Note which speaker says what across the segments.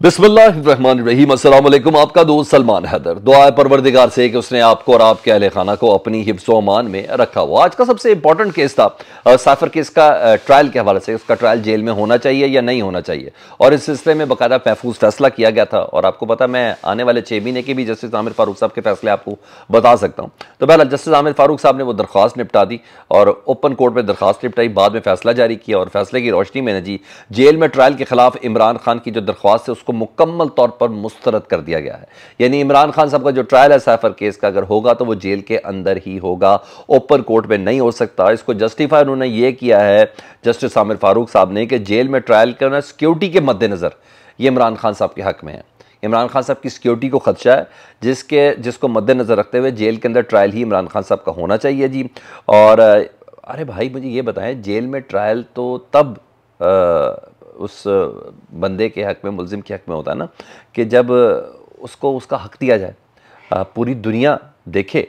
Speaker 1: बिस्मिल्लाहिर्रहमानिर्रहीम। अस्सलाम वालेकुम। आपका दोस्त सलमान हैदर। दुआ है परवरदिगार से कि उसने आपको और आपके अहले खाना को अपनी हिफ्ज़ व अमान में रखा हुआ। आज का सबसे इंपॉर्टेंट केस था साइफर केस का ट्रायल के हवाले से। उसका ट्रायल जेल में होना चाहिए या नहीं होना चाहिए, और इस सिलसिले में बाकायदा महफूज फैसला किया गया था। और आपको पता, मैं आने वाले 6 महीने के भी जस्टिस आमिर फारूक साहब के फैसले आपको बता सकता हूँ। तो बहरहाल जस्टिस आमिर फारूक साहब ने वो दरख्वास्त निपटा दी और ओपन कोर्ट में दरख्वास्त निपटाई, बाद में फैसला जारी किया। और फैसले की रोशनी में जी जेल में ट्रायल के खिलाफ इमरान खान की जो दरख्वास्त है उसको मुकम्मल तौर पर मुस्तरद कर दिया गया है। यानी इमरान खान साहब का जो ट्रायल है साइफर केस का, अगर होगा तो वो जेल के अंदर ही होगा, ओपन कोर्ट में नहीं हो सकता। इसको जस्टिफाई उन्होंने ये किया है जस्टिस आमिर फारूक साहब ने कि जेल में ट्रायल करना सिक्योरिटी के मद्देनजर ये इमरान खान साहब के हक में है। इमरान खान साहब की सिक्योरिटी को खदशा है, जिसको मद्देनजर रखते हुए जेल के अंदर ट्रायल ही इमरान खान साहब का होना चाहिए जी। और अरे भाई मुझे ये बताएं, जेल में ट्रायल तो तब उस बंदे के हक में, मुल्जिम के हक में होता है ना, कि जब उसको उसका हक दिया जाए। पूरी दुनिया देखे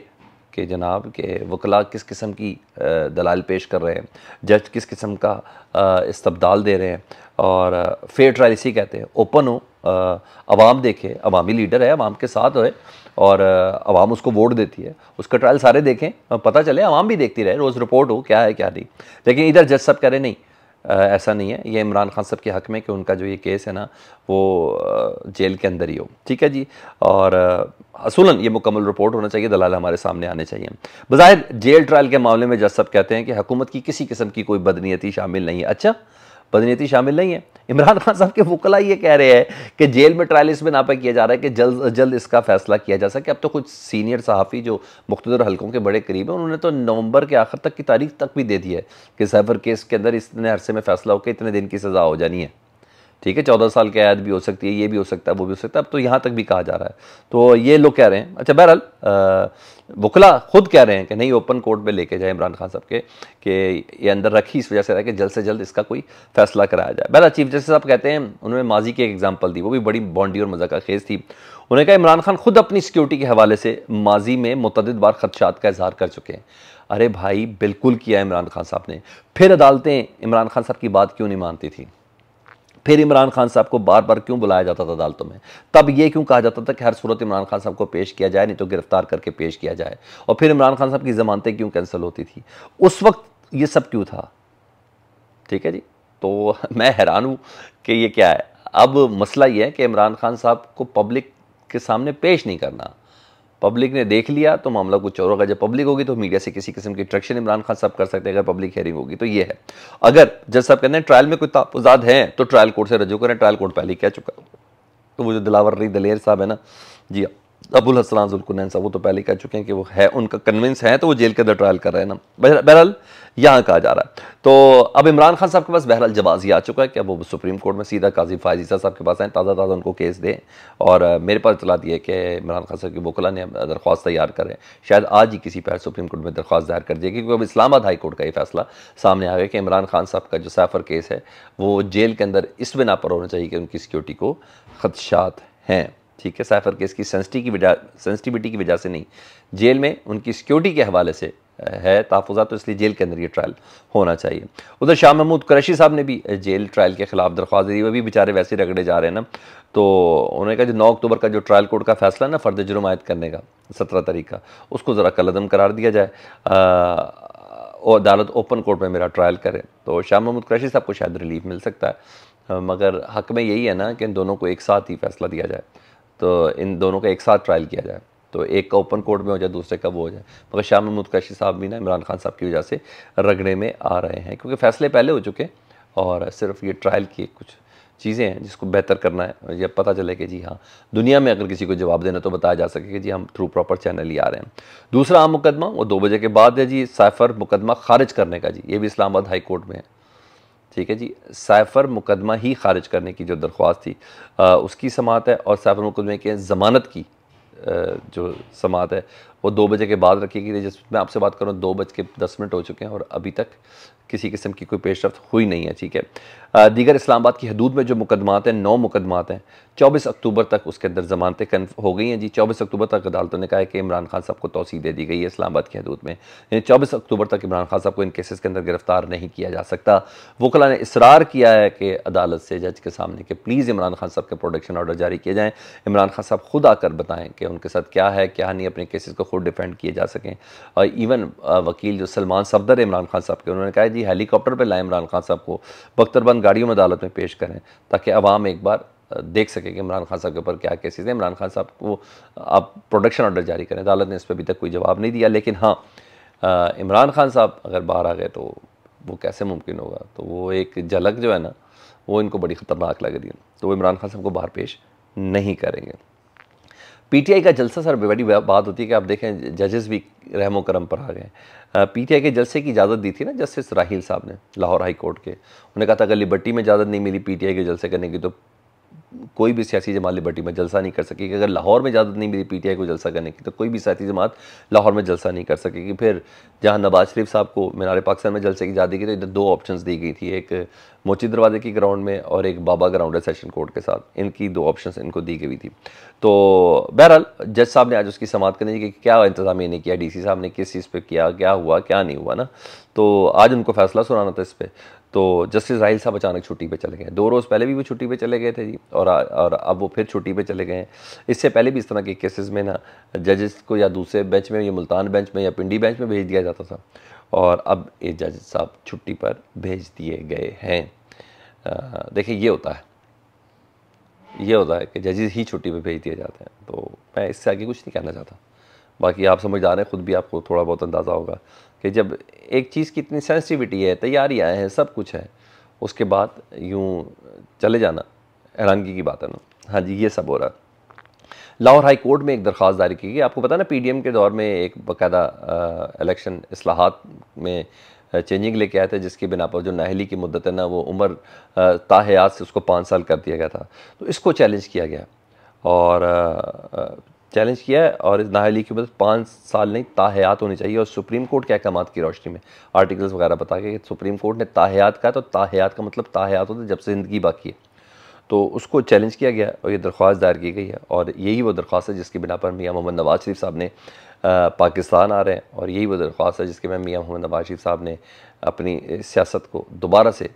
Speaker 1: कि जनाब के वकला किस किस्म की दलाल पेश कर रहे हैं, जज किस किस्म का इस्तबदाल दे रहे हैं। और फेयर ट्रायल इसी कहते हैं, ओपन हो, अवाम देखे, अवामी लीडर है, अवाम के साथ है और अवाम उसको वोट देती है, उसका ट्रायल सारे देखें, पता चले, अवाम भी देखती रहे, रोज़ रिपोर्ट हो क्या है क्या नहीं। लेकिन इधर जज साहब कह रहे नहीं, ऐसा नहीं है, ये इमरान खान साहब के हक में कि उनका जो ये केस है ना वो जेल के अंदर ही हो। ठीक है जी। और असूलन ये मुकम्मल रिपोर्ट होना चाहिए, दलाल हमारे सामने आने चाहिए। बज़ाहिर जेल ट्रायल के मामले में जज साहब कहते हैं कि हुकूमत की किसी किस्म की कोई बदनीयती शामिल नहीं है। अच्छा, बदनीयती शामिल नहीं है। इमरान खान साहब के वकला ये कह रहे हैं कि जेल में ट्रायल इस बिना पर किया जा रहा है कि जल्द जल्द इसका फैसला किया जा सके। अब तो कुछ सीनियर सहाफ़ी जो मुख्तलिफ हलकों के बड़े करीब हैं, उन्होंने तो नवंबर के आखिर तक की तारीख तक भी दे दी है कि साइफर केस के अंदर इतने अरसे में फैसला होकर इतने दिन की सज़ा हो जानी है। ठीक है, 14 साल की कैद भी हो सकती है, ये भी हो सकता है, वो भी हो सकता है। अब तो यहाँ तक भी कहा जा रहा है, तो ये लोग कह रहे हैं। अच्छा, बहरहाल वकला खुद कह रहे हैं कि नहीं, ओपन कोर्ट में लेके जाए इमरान खान साहब के, कि ये अंदर रखी इस वजह से रहा कि जल्द से जल्द इसका कोई फैसला कराया जाए। बहरहाल चीफ जस्टिस साहब कहते हैं, उन्होंने माजी की एक एग्जाम्पल दी, वो भी बड़ी बॉन्डी और मज़ा का खेज थी। उन्होंने कहा इमरान खान खुद अपनी सिक्योरिटी के हवाले से माजी में मुतअद्दिद बार खदशात का इजहार कर चुके हैं। अरे भाई, बिल्कुल किया इमरान खान साहब ने। फिर अदालतें इमरान खान साहब की बात क्यों नहीं मानती थी? फिर इमरान खान साहब को बार बार क्यों बुलाया जाता था अदालतों में? तब ये क्यों कहा जाता था कि हर सूरत इमरान खान साहब को पेश किया जाए, नहीं तो गिरफ्तार करके पेश किया जाए? और फिर इमरान खान साहब की जमानतें क्यों कैंसिल होती थी? उस वक्त ये सब क्यों था? ठीक है जी। तो मैं हैरान हूँ कि ये क्या है। अब मसला ये है कि इमरान खान साहब को पब्लिक के सामने पेश नहीं करना। पब्लिक ने देख लिया तो मामला कुछ और होगा। जब पब्लिक होगी तो मीडिया से किसी किस्म की ट्रैक्शन इमरान खान साहब कर सकते हैं, अगर पब्लिक हेयरिंग होगी तो ये है। अगर जज साहब कहते हैं ट्रायल में कोई तहफ़्फ़ुज़ात हैं तो ट्रायल कोर्ट से रजू करें, ट्रायल कोर्ट पहले ही कह चुका। तो वो जो दिलावर दलेर साहब है ना जी, अबुल हसन जुल्कुनैन साहब, वो तो पहले कह चुके हैं कि वो है, उनका कन्विंस है, तो वो जेल के अंदर ट्रायल कर रहे हैं ना। बहरहाल यहाँ कहा जा रहा है। तो अब इमरान खान साहब के पास बहरहाल जवाब आ चुका है कि अब वो सुप्रीम कोर्ट में सीधा काजी फ़ायज़ ईसा साहब के पास आए, ताज़ा ताज़ा उनको केस दें। और मेरे पास इतला दी है कि इमरान खान साहब के वकला ने दरख्वास्त तैयार करें, शायद आज ही किसी पर सुप्रीम कोर्ट में दरख्वास्त दायर कर दिएगी, क्योंकि अब इस्लामाबाद हाई कोर्ट का ये फैसला सामने आ गया कि इमरान खान साहब का जो साइफर केस है वो जेल के अंदर इस बिना पर होना चाहिए कि उनकी सिक्योरिटी को खदशात हैं। ठीक है, साइफर केस की सेंसिटिविटी की वजह से नहीं, जेल में उनकी सिक्योरिटी के हवाले से है तहफ़्फ़ुज़ात, तो इसलिए जेल के अंदर ये ट्रायल होना चाहिए। उधर शाह महमूद कुरैशी साहब ने भी जेल ट्रायल के खिलाफ दरख्वास्त दी, वो भी बेचारे वैसे रगड़े जा रहे हैं ना। तो उन्होंने कहा जो 9 अक्टूबर का जो ट्रायल कोर्ट का फैसला ना फ़र्द जुर्म आयद करने का 17 तारीख का, उसको ज़रा कलअदम करार दिया जाए और अदालत ओपन कोर्ट में मेरा ट्रायल करे, तो शाह महमूद कुरैशी साहब को शायद रिलीफ मिल सकता है। मगर हक में यही है ना कि इन दोनों को एक साथ ही फैसला दिया जाए, तो इन दोनों का एक साथ ट्रायल किया जाए, तो एक का ओपन कोर्ट में हो जाए, दूसरे का वो हो जाए। मगर शाह महमूद कुरैशी साहब भी ना इमरान खान साहब की वजह से रगड़े में आ रहे हैं, क्योंकि फ़ैसले पहले हो चुके और सिर्फ ये ट्रायल की कुछ चीज़ें हैं जिसको बेहतर करना है। ये पता चले कि जी हाँ, दुनिया में अगर किसी को जवाब देना तो बताया जा सके कि जी हम थ्रू प्रॉपर चैनल ही आ रहे हैं। दूसरा आम मुकदमा वो 2 बजे के बाद है जी, साइफर मुकदमा खारिज करने का जी, ये भी इस्लामाबाद हाई कोर्ट में है। ठीक है जी, साइफर मुकदमा ही खारिज करने की जो दरख्वास्त थी उसकी समाअत है, और साइफर मुकदमे के ज़मानत की जो समाअत है वो 2 बजे के बाद रखी गई थी। जिसमें आपसे बात करूँ 2:10 हो चुके हैं और अभी तक किसी किस्म की कोई पेशरफ्त हुई नहीं है, ठीक है। दीगर इस्लामाबाद की हदूद में जो मुकदमात हैं, 9 मुकदमात हैं, 24 अक्टूबर तक उसके अंदर ज़मानतें हो गई हैं जी। 24 अक्टूबर तक अदालतों ने कहा है कि इमरान खान साहब को तौसीह दे दी गई है इस्लामाबाद की हदूद में, यानी 24 अक्टूबर तक इमरान खान साहब को इन केसेस के अंदर गिरफ्तार नहीं किया जा सकता। वकला ने इसरार किया है कि अदालत से, जज के सामने, कि प्लीज़ इमरान खान साहब के प्रोटेक्शन ऑर्डर जारी किए जाएँ, इमरान खान साहब खुद आकर बताएँ कि उनके साथ क्या है क्या नहीं, अपने केसेस को खुद डिफेंड किए जा सकें। और इवन वकील जो सलमान सफदर इमरान खान साहब के, उन्होंने कहा जी हेलीकॉप्टर पर लाएँ इमरान खान साहब को, बख्तरबंद गाड़ियों में अदालत में पेश करें, ताकि अवाम एक बार देख सके कि इमरान खान साहब के ऊपर क्या केसेस हैं। इमरान खान साहब को आप प्रोटेक्शन ऑर्डर जारी करें। अदालत ने इस पर अभी तक कोई जवाब नहीं दिया, लेकिन हाँ, इमरान खान साहब अगर बाहर आ गए तो वो कैसे मुमकिन होगा। तो वो एक झलक जो है ना, वो इनको बड़ी ख़तरनाक लग रही है, तो वो इमरान खान साहब को बाहर पेश नहीं करेंगे। पीटीआई का जलसा सर बड़ी बात होती है कि आप देखें जजेस भी रहमो करम पर आ गए। पीटीआई के जलसे की इजाज़त दी थी ना जस्टिस राहील साहब ने लाहौर हाई कोर्ट के। उन्होंने कहा था अगर लिबर्टी में इजाज़त नहीं मिली पीटीआई के जलसे करने की तो कोई भी सियासी जमात लिबर्टी में जलसा नहीं कर सकेगी। अगर लाहौर में इजाज़त नहीं मिली पीटीआई को जलसा करने की तो कोई भी सियासी जमात लाहौर में जलसा नहीं कर सकेगी। फिर जहां नवाज शरीफ साहब को मीनार पाकिस्तान में जलसे की इजाज़त दी गई तो इधर 2 ऑप्शंस दी गई थी, एक मोची दरवाजे की ग्राउंड में और एक बाबा ग्राउंड है सेशन कोर्ट के साथ। इनकी 2 ऑप्शंस इनको दी गई थी। तो बहरहाल जज साहब ने आज उसकी समाअत करने की क्या इंतजामिया ने किया, डीसी साहब ने किस चीज़ पे किया, क्या हुआ क्या नहीं हुआ ना, तो आज उनको फैसला सुनाना था इस पर। तो जस्टिस राहील साहब अचानक छुट्टी पे चले गए। 2 रोज़ पहले भी वो छुट्टी पे चले गए थे जी, और अब वो फिर छुट्टी पे चले गए हैं। इससे पहले भी इस तरह के केसेस में ना जजेस को या दूसरे बेंच में, या मुल्तान बेंच में या पिंडी बेंच में भेज दिया जाता था, और अब ये जज साहब छुट्टी पर भेज दिए गए हैं। देखिए ये होता है कि जजेस ही छुट्टी पर भेज दिए जाते हैं। तो मैं इससे आगे कुछ नहीं कहना चाहता। बाकी आप समझदार हैं, खुद भी आपको थोड़ा बहुत अंदाज़ा होगा कि जब एक चीज़ की इतनी सेंसिटिविटी है, तैयारियाँ हैं, सब कुछ है, उसके बाद यूँ चले जाना हैरानगी की बात है ना। हाँ जी, ये सब हो रहा है। लाहौर हाई कोर्ट में एक दरख्वास्त दायर की गई। आपको पता ना पीडीएम के दौर में एक बाकायदा इलेक्शन इस्लाहात में चेंजिंग लेके आए थे, जिसकी बिना पर जो नाहली की मुद्दत है ना, वो उम्र ताहयात से उसको 5 साल कर दिया गया था। तो इसको चैलेंज किया गया और चैलेंज किया है, और इस नाहली की मदद 5 साल नहीं ताहयात होनी चाहिए। और सुप्रीम कोर्ट के अहकामात की रोशनी में आर्टिकल्स वगैरह बता के सुप्रीम कोर्ट ने ताहयात कहा, तो ताहयात का मतलब ताहयात होता है जब से ज़िंदगी बाकी है। तो उसको चैलेंज किया गया और ये दरख्वास्त दायर की गई है, और यही वो दरख्वास्त है जिसकी बिना पर मियाँ मोहम्मद नवाज शरीफ साहब ने पाकिस्तान आ रहे हैं, और यही वो दरख्वास्त है जिसके में मियाँ मोहम्मद नवाज शरीफ साहब ने अपनी सियासत को दोबारा से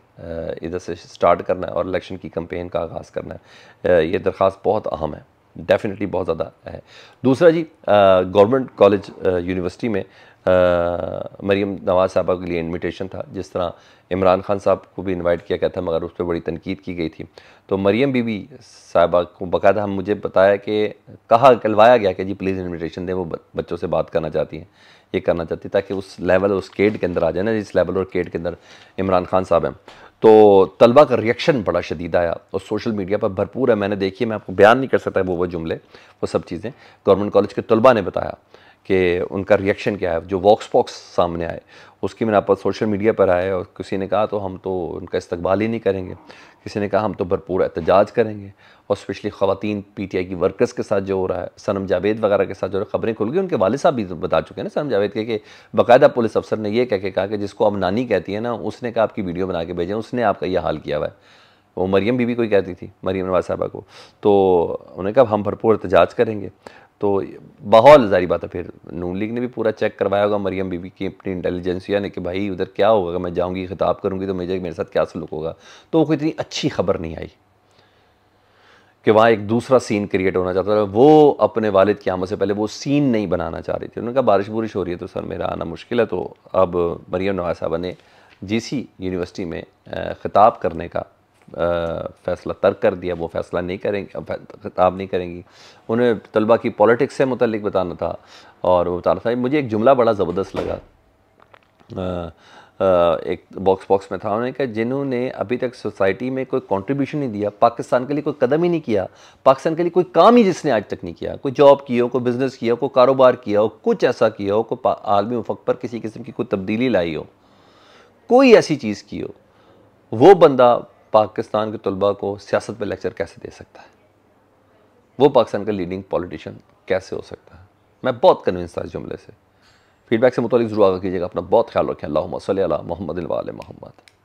Speaker 1: इधर से स्टार्ट करना है और इलेक्शन की कैंपेन का आगाज़ करना है। ये दरख्वास्त बहुत अहम है, डेफिनेटली बहुत ज़्यादा है। दूसरा जी, गवर्नमेंट कॉलेज यूनिवर्सिटी में मरीम नवाज़ साहबा के लिए इनविटेशन था, जिस तरह इमरान खान साहब को भी इनवाइट किया गया था, मगर उस पर बड़ी तनकीद की गई थी। तो मरीम बीबी साहबा को बाकायदा हम मुझे बताया कि कहलवाया गया कि जी प्लीज़ इनविटेशन दें, वो बच्चों से बात करना चाहती हैं, ये करना चाहती, ताकि उस लेवल उस केड के अंदर आ जाए ना, जिस लेवल और केड के अंदर इमरान खान साहब हैं। तो तलबा का रिएक्शन बड़ा शदीद आया और सोशल मीडिया पर भरपूर है। मैंने देखी, मैं आपको बयान नहीं कर सकता वो जुमले, वो सब चीज़ें। गवर्नमेंट कॉलेज के तलबा ने बताया कि उनका रिएक्शन क्या है। जो वॉक्स पॉक्स सामने आए उसकी बिना पर सोशल मीडिया पर आए, और किसी ने कहा तो हम तो उनका इस्तकबाल ही नहीं करेंगे, किसी ने कहा हम तो भरपूर एहतजाज करेंगे। और स्पेशली ख़वातीन पीटीआई की वर्कर्स के साथ जो हो रहा है, सनम जावेद वगैरह के साथ जो खबरें खुल गई, उनके वालिद साहब भी बता चुके हैं ना, सनम जावेद के, कि बाकायदा पुलिस अफसर ने ये कह के कहा कि जिसको अब नानी कहती है ना, उसने कहा आपकी वीडियो बना के भेजें, उसने आपका यह हाल किया हुआ है। वो मरियम बीबी कोई कहती थी, मरियम नवाज साहबा को, तो उन्होंने कहा हम भरपूर एहतजाज करेंगे। तो माहौल जारी बात है, फिर नून लीग ने भी पूरा चेक करवाया होगा मरियम बीबी की अपनी इंटेलिजेंसिया ने कि भाई उधर क्या होगा, अगर मैं जाऊँगी खिताब करूँगी तो मेरे साथ क्या सलूक होगा। तो वो कोई इतनी अच्छी खबर नहीं आई कि वहाँ एक दूसरा सीन क्रिएट होना चाहता था। वो अपने वालिद की आमद से पहले वो सीन नहीं बनाना चाह रही थी। उन्होंने कहा बारिश बुरिश हो रही है तो सर मेरा आना मुश्किल है। तो अब मरियम नवाज साहबा ने जीसी यूनिवर्सिटी में खिताब करने का फ़ैसला तर्क कर दिया। वो फ़ैसला नहीं करेंगे, खिताब नहीं करेंगी। उन्हें तलबा की पॉलिटिक्स से मुतल्लिक बताना था, और वो बताना था। मुझे एक जुमला बड़ा ज़बरदस्त लगा, एक बॉक्स में था, उन्होंने कहा जिन्होंने अभी तक सोसाइटी में कोई कंट्रीब्यूशन नहीं दिया, पाकिस्तान के लिए कोई कदम ही नहीं किया, पाकिस्तान के लिए कोई काम ही जिसने आज तक नहीं किया, कोई जॉब की हो, कोई बिज़नेस किया हो, कोई कारोबार किया हो, कुछ ऐसा किया हो, कोई आलमी उफक पर किसी किस्म की कोई तब्दीली लाई हो, कोई ऐसी चीज़ की हो, वो बंदा पाकिस्तान के तलबा को सियासत पर लेक्चर कैसे दे सकता है? वो पाकिस्तान का लीडिंग पॉलिटिशियन कैसे हो सकता है? मैं बहुत कन्विंस था इस जुमले से फीडबैक से मुतालिक जरूर आगा कीजिएगा। अपना बहुत ख्याल रखें। अल्लाहुम्मा सल्ली अला मुहम्मदिन व आले मुहम्मद।